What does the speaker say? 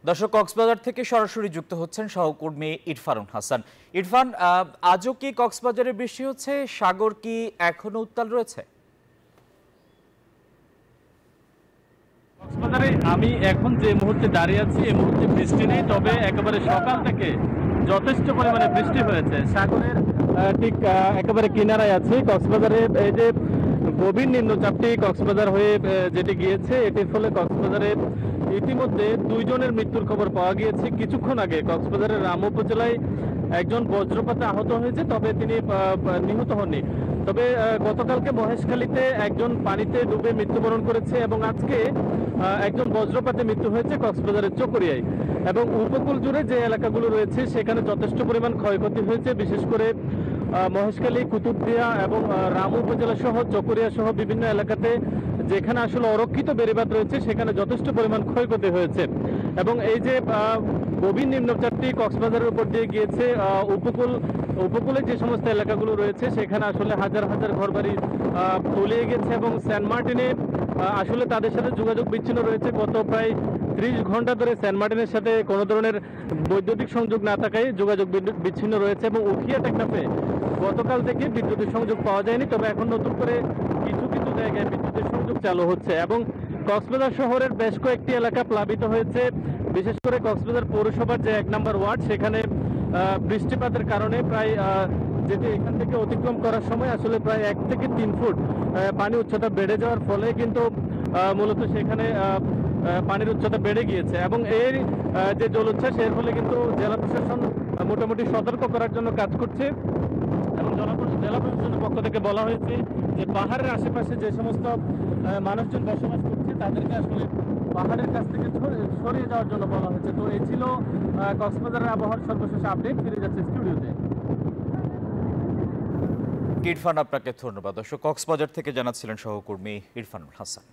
দর্শক, কক্সবাজার থেকে সরাসরি যুক্ত হচ্ছেন সহকর্মী ইরফানুল হাসান। ইরফান, আজও কি কক্সবাজারে বৃষ্টি হচ্ছে? সাগর কি এখনো উত্তাল রয়েছে? কক্সবাজারে আমি এখন যে মুহূর্তে দাঁড়িয়ে আছি এই মুহূর্তে বৃষ্টি নেই, তবে একেবারে সকাল থেকে যথেষ্ট পরিমাণে বৃষ্টি হয়েছে। সাগরের ঠিক একেবারে কিনারায় আছি। কক্সবাজারে এই যে গভীর নিম্নচাপটি কক্সবাজার হয়ে যেটি গিয়েছে, এটির ফলে কক্সবাজারে ইতিমধ্যে 2 জনের মৃত্যুর খবর পাওয়া গিয়েছে। কিছুক্ষণ আগে কক্সবাজারের রাম উপজেলায় একজন বজ্রপাতে আহত হয়েছে, তবে তিনি নিহত হননি। তবে গতকালকে মহেশখালীতে একজন পানিতে ডুবে মৃত্যুবরণ করেছে এবং আজকে একজন বজ্রপাতে মৃত্যু হয়েছে কক্সবাজারের চকরিয়ায়। এবং উপকূল জুড়ে যে এলাকাগুলো রয়েছে সেখানে যথেষ্ট পরিমাণ ক্ষয়ক্ষতি হয়েছে, বিশেষ করে মহেশখালী, কুতুবদিয়া এবং রাম উপজেলা সহ চকরিয়া সহ বিভিন্ন এলাকাতে যেখানে আসলে অরক্ষিত বেড়িবাঁধ রয়েছে সেখানে যথেষ্ট পরিমাণ ক্ষয়ক্ষতি হয়েছে। এবং এই যে গভীর নিম্নচাপটি কক্সবাজারের উপর দিয়ে গিয়েছে, উপকূলে যে সমস্ত এলাকাগুলো রয়েছে সেখানে আসলে হাজার হাজার ঘরবাড়ি তলিয়ে গেছে এবং সেন্ট মার্টিনে আসলে তাদের সাথে যোগাযোগ বিচ্ছিন্ন রয়েছে। গত প্রায় 30 ঘন্টা ধরে সেন্ট মার্টিনের সাথে কোনো ধরনের বৈদ্যুতিক সংযোগ না থাকায় যোগাযোগ বিচ্ছিন্ন রয়েছে এবং উখিয়া টেকনাফে গতকাল থেকে বিদ্যুতের সংযোগ পাওয়া যায়নি, তবে এখন নতুন করে কিছু কিছু জায়গায় বিদ্যুতের সংযোগ চালু হচ্ছে। এবং কক্সবাজার শহরের বেশ কয়েকটি এলাকা প্লাবিত হয়েছে, বিশেষ করে কক্সবাজার পৌরসভার যে 1 নম্বর ওয়ার্ড সেখানে বৃষ্টিপাতের কারণে প্রায় যেটি এখান থেকে অতিক্রম করার সময় আসলে প্রায় 1 থেকে 3 ফুট পানি উচ্চতা বেড়ে যাওয়ার ফলে কিন্তু মূলত সেখানে পানির উচ্চতা বেড়ে গিয়েছে। এবং এর যে জলোচ্ছ্বাস, এর ফলে কিন্তু জেলা প্রশাসন মোটামুটি সতর্ক করার জন্য কাজ করছে এবং জেলা প্রশাসনের পক্ষ থেকে বলা হয়েছে যে পাহাড়ের আশেপাশে যে সমস্ত মানুষজন বসবাস করছে তাদেরকে আসলে পাহাড়ের কাছ থেকে সরিয়ে যাওয়ার জন্য বলা হয়েছে। তো এই ছিল কক্সবাজারের আবহাওয়ার সর্বশেষ আপডেট। ফিরে যাচ্ছে স্টুডিওতে। ইরফান, আপনাকে ধন্যবাদ। দর্শক, কক্সবাজার থেকে জানাচ্ছিলেন সহকর্মী ইরফানুল হাসান।